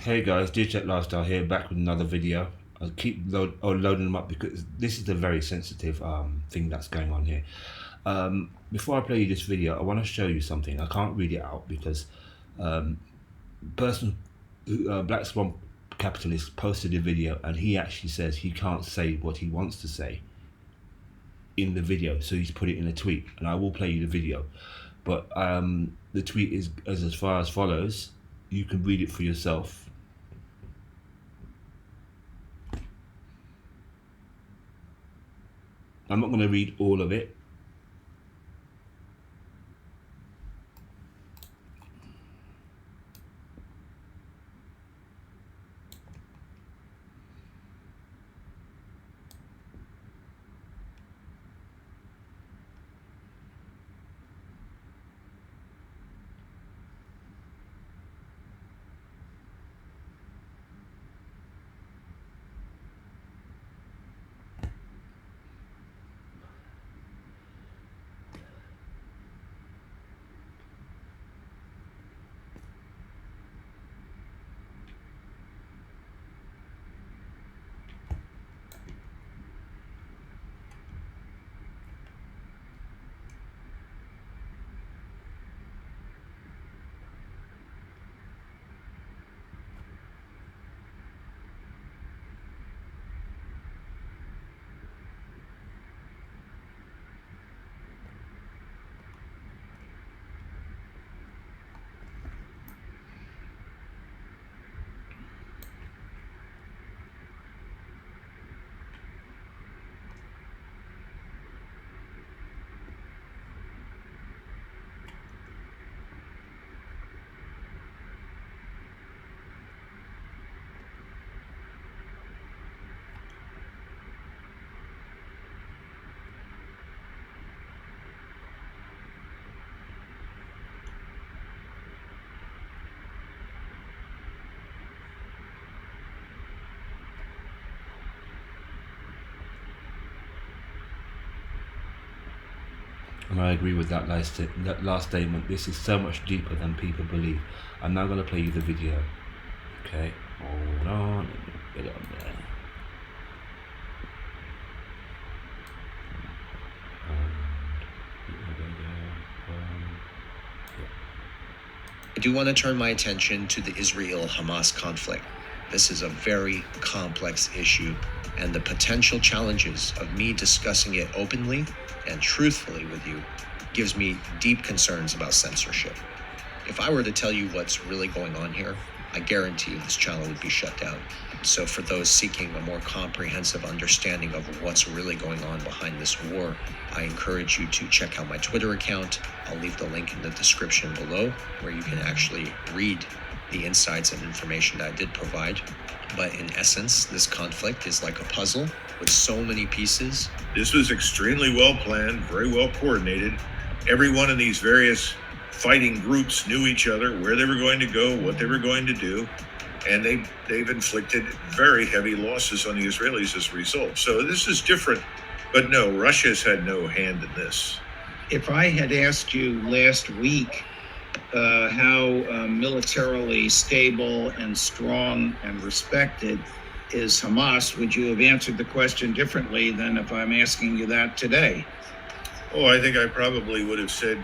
Hey guys, Digital Lifestyle here, back with another video. I'll keep loading them up because this is a very sensitive thing that's going on here. Before I play you this video, I want to show you something. I can't read it out because person, Black Swan Capitalist, posted a video and he actually says he can't say what he wants to say in the video, so he's put it in a tweet, and I will play you the video. But the tweet is as far as follows. You can read it for yourself. I'm not going to read all of it. And I agree with that last statement. This is so much deeper than people believe. I'm now going to play you the video. Okay, hold on. Let me get it on there. I do want to turn my attention to the Israel-Hamas conflict. This is a very complex issue, and the potential challenges of me discussing it openly and truthfully with you gives me deep concerns about censorship. If I were to tell you what's really going on here, I guarantee you this channel would be shut down. So for those seeking a more comprehensive understanding of what's really going on behind this war, I encourage you to check out my Twitter account. I'll leave the link in the description below where you can actually read the insights and information that I did provide. But in essence, this conflict is like a puzzle with so many pieces. This was extremely well planned, very well coordinated. Every one of these various fighting groups knew each other, where they were going to go, what they were going to do, and they've inflicted very heavy losses on the Israelis as a result. So this is different, but no, Russia's had no hand in this. If I had asked you last week how militarily stable and strong and respected is Hamas, would you have answered the question differently than if I'm asking you that today? Oh, I think I probably would have said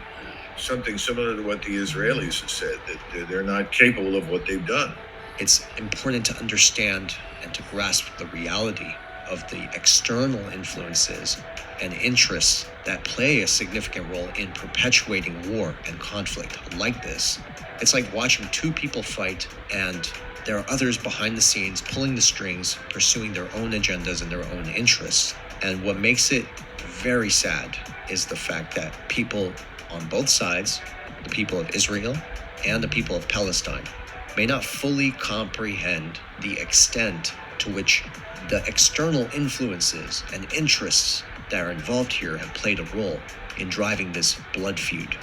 something similar to what the Israelis have said, that they're not capable of what they've done. It's important to understand and to grasp the reality of the external influences and interests that play a significant role in perpetuating war and conflict like this. It's like watching two people fight, and there are others behind the scenes pulling the strings, pursuing their own agendas and their own interests. And what makes it very sad is the fact that people on both sides, the people of Israel and the people of Palestine, may not fully comprehend the extent to which the external influences and interests that are involved here have played a role in driving this blood feud.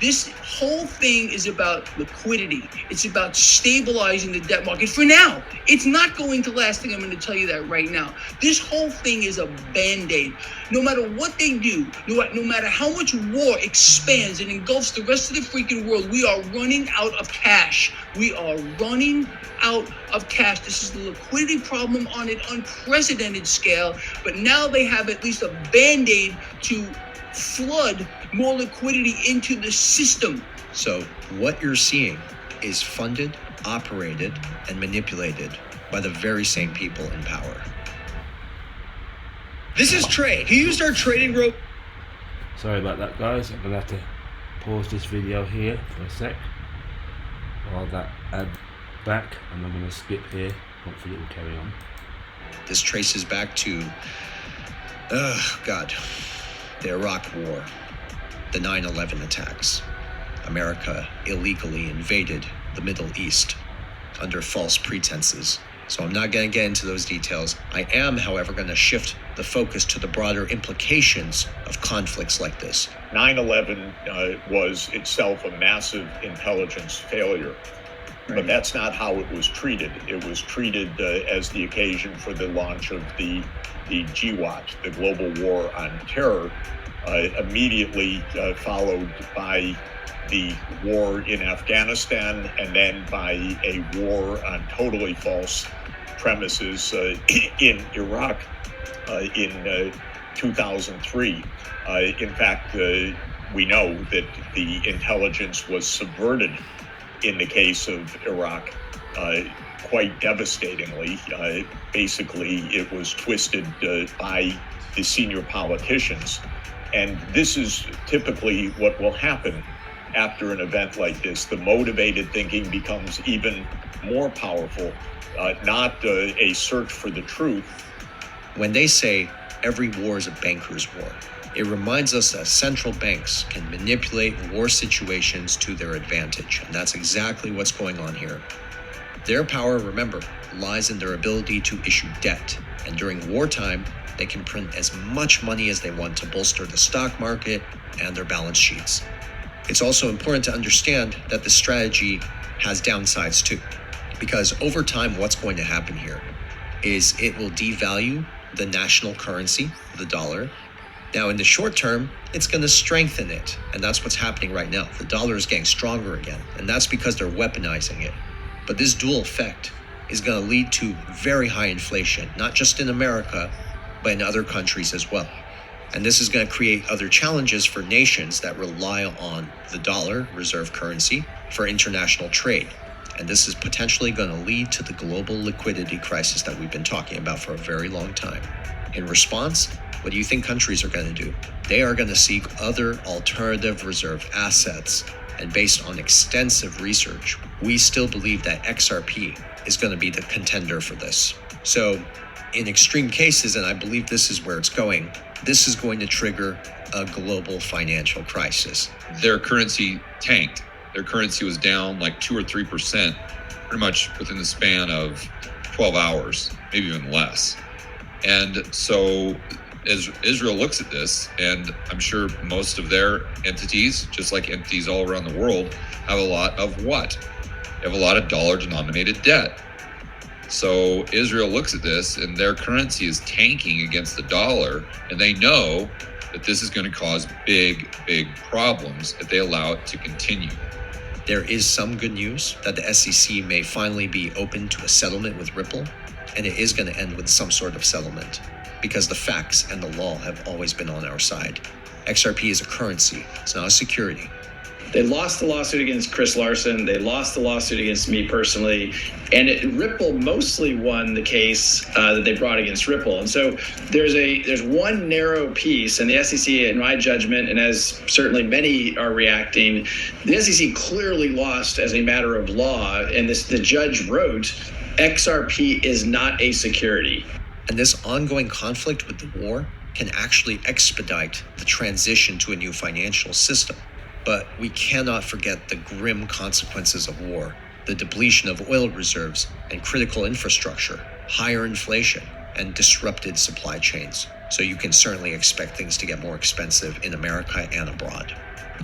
This whole thing is about liquidity. It's about stabilizing the debt market for now. It's not going to last. I'm going to tell you that right now. This whole thing is a band-aid. No matter what they do, no matter how much war expands and engulfs the rest of the freaking world, we are running out of cash. We are running out of cash. This is the liquidity problem on an unprecedented scale, but now they have at least a band-aid to flood more liquidity into the system. So what you're seeing is funded, operated, and manipulated by the very same people in power. This is trade. He used our trading rope. Sorry about that, guys. I'm gonna have to pause this video here for a sec while that ad back, and I'm gonna skip here. Hopefully it will carry on. This traces back to, the Iraq War, the 9/11 attacks. America illegally invaded the Middle East under false pretenses. So I'm not going to get into those details. I am, however, going to shift the focus to the broader implications of conflicts like this. 9/11 was itself a massive intelligence failure. But that's not how it was treated. It was treated as the occasion for the launch of the GWAT, the Global War on Terror, immediately followed by the war in Afghanistan, and then by a war on totally false premises in Iraq in 2003. In fact, we know that the intelligence was subverted in the case of Iraq, quite devastatingly. Basically, it was twisted by the senior politicians. And this is typically what will happen after an event like this. The motivated thinking becomes even more powerful, not a search for the truth. When they say every war is a banker's war, it reminds us that central banks can manipulate war situations to their advantage, and that's exactly what's going on here. Their power, remember, lies in their ability to issue debt, and during wartime, they can print as much money as they want to bolster the stock market and their balance sheets. It's also important to understand that the strategy has downsides too, because over time, what's going to happen here is it will devalue the national currency, the dollar. Now, in the short term, it's going to strengthen it. And that's what's happening right now. The dollar is getting stronger again. And that's because they're weaponizing it. But this dual effect is going to lead to very high inflation, not just in America, but in other countries as well. And this is going to create other challenges for nations that rely on the dollar, reserve currency, for international trade. And this is potentially going to lead to the global liquidity crisis that we've been talking about for a very long time. In response, what do you think countries are going to do? They are going to seek other alternative reserve assets. And based on extensive research, we still believe that XRP is going to be the contender for this. So in extreme cases, and I believe this is where it's going, this is going to trigger a global financial crisis. Their currency tanked. Their currency was down like 2 or 3%, pretty much within the span of 12 hours, maybe even less. And so as Israel looks at this, and I'm sure most of their entities, just like entities all around the world, have a lot of what? They have a lot of dollar-denominated debt. So Israel looks at this, and their currency is tanking against the dollar, and they know that this is going to cause big, big problems if they allow it to continue. There is some good news that the SEC may finally be open to a settlement with Ripple, and it is going to end with some sort of settlement, because the facts and the law have always been on our side. XRP is a currency, it's not a security. They lost the lawsuit against Chris Larson. They lost the lawsuit against me personally. And Ripple mostly won the case that they brought against Ripple. And so there's one narrow piece, and the SEC, in my judgment, and as certainly many are reacting, the SEC clearly lost as a matter of law. And the judge wrote, XRP is not a security. And this ongoing conflict with the war can actually expedite the transition to a new financial system. But we cannot forget the grim consequences of war, the depletion of oil reserves and critical infrastructure, higher inflation, and disrupted supply chains. So you can certainly expect things to get more expensive in America and abroad.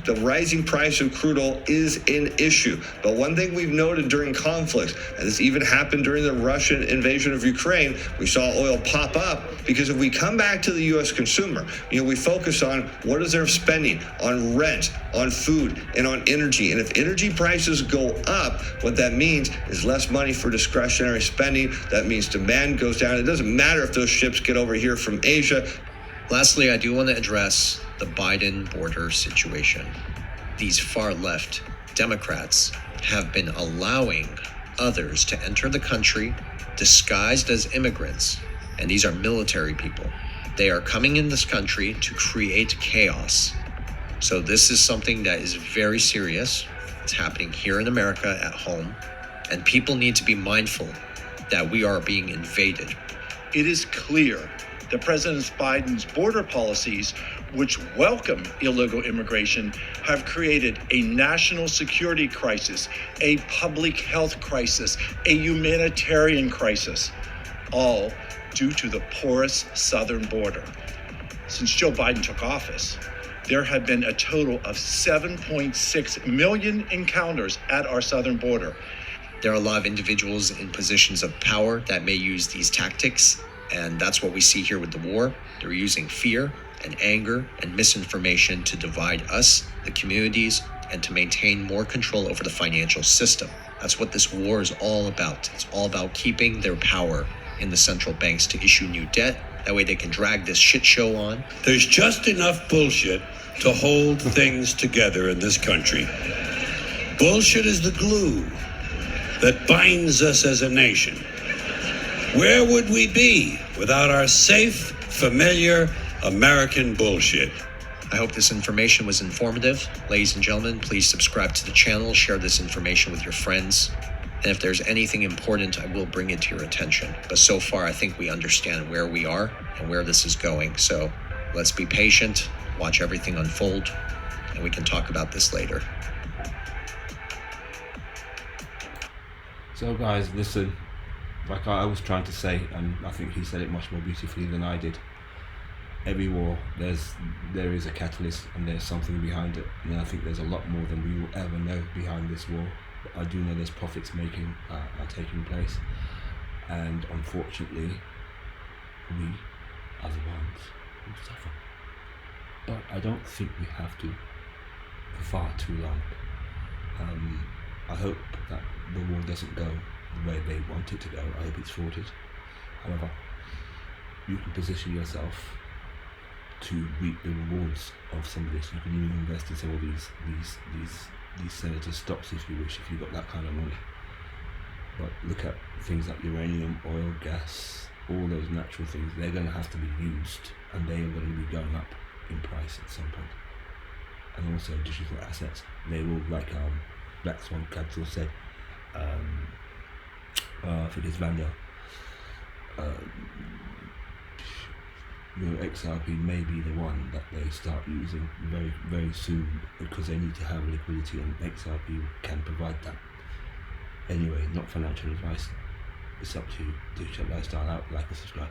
The rising price of crude oil is an issue. But one thing we've noted during conflicts, and this even happened during the Russian invasion of Ukraine, we saw oil pop up because if we come back to the U.S. consumer, we focus on what is their spending on rent, on food, and on energy. And if energy prices go up, what that means is less money for discretionary spending. That means demand goes down. It doesn't matter if those ships get over here from Asia. Lastly, I do want to address the Biden border situation. These far left Democrats have been allowing others to enter the country disguised as immigrants, and these are military people. They are coming in this country to create chaos. So this is something that is very serious. It's happening here in America at home, and people need to be mindful that we are being invaded. It is clear that President Biden's border policies, which welcome illegal immigration, have created a national security crisis, a public health crisis, a humanitarian crisis, all due to the porous southern border. Since Joe Biden took office, there have been a total of 7.6 million encounters at our southern border. There are a lot of individuals in positions of power that may use these tactics, and that's what we see here with the war. They're using fear and anger and misinformation to divide us, the communities, and to maintain more control over the financial system. That's what this war is all about. It's all about keeping their power in the central banks to issue new debt. That way they can drag this shit show on. There's just enough bullshit to hold things together in this country. Bullshit is the glue that binds us as a nation. Where would we be without our safe, familiar American bullshit? I hope this information was informative. Ladies and gentlemen, please subscribe to the channel, share this information with your friends. And if there's anything important, I will bring it to your attention. But so far, I think we understand where we are and where this is going. So let's be patient, watch everything unfold, and we can talk about this later. So guys, listen, like I was trying to say, and I think he said it much more beautifully than I did. Every war, there is a catalyst and there's something behind it. And I think there's a lot more than we will ever know behind this war. But I do know there's profits making are taking place. And unfortunately, we are the ones who suffer. But I don't think we have to for far too long. I hope that the war doesn't go the way they want it to go. I hope it's thwarted. However, you can position yourself to reap the rewards of some of this. You can even invest in some of these senators' stocks if you wish, if you've got that kind of money. But look at things like uranium, oil, gas, all those natural things. They're going to have to be used, and they are going to be going up in price at some point. And also digital assets. They will, like Black Swan Capital said, I think it's Vanda, XRP may be the one that they start using very, very soon, because they need to have liquidity, and XRP can provide that. Anyway, not financial advice. It's up to you. Do check lifestyle out, like and subscribe.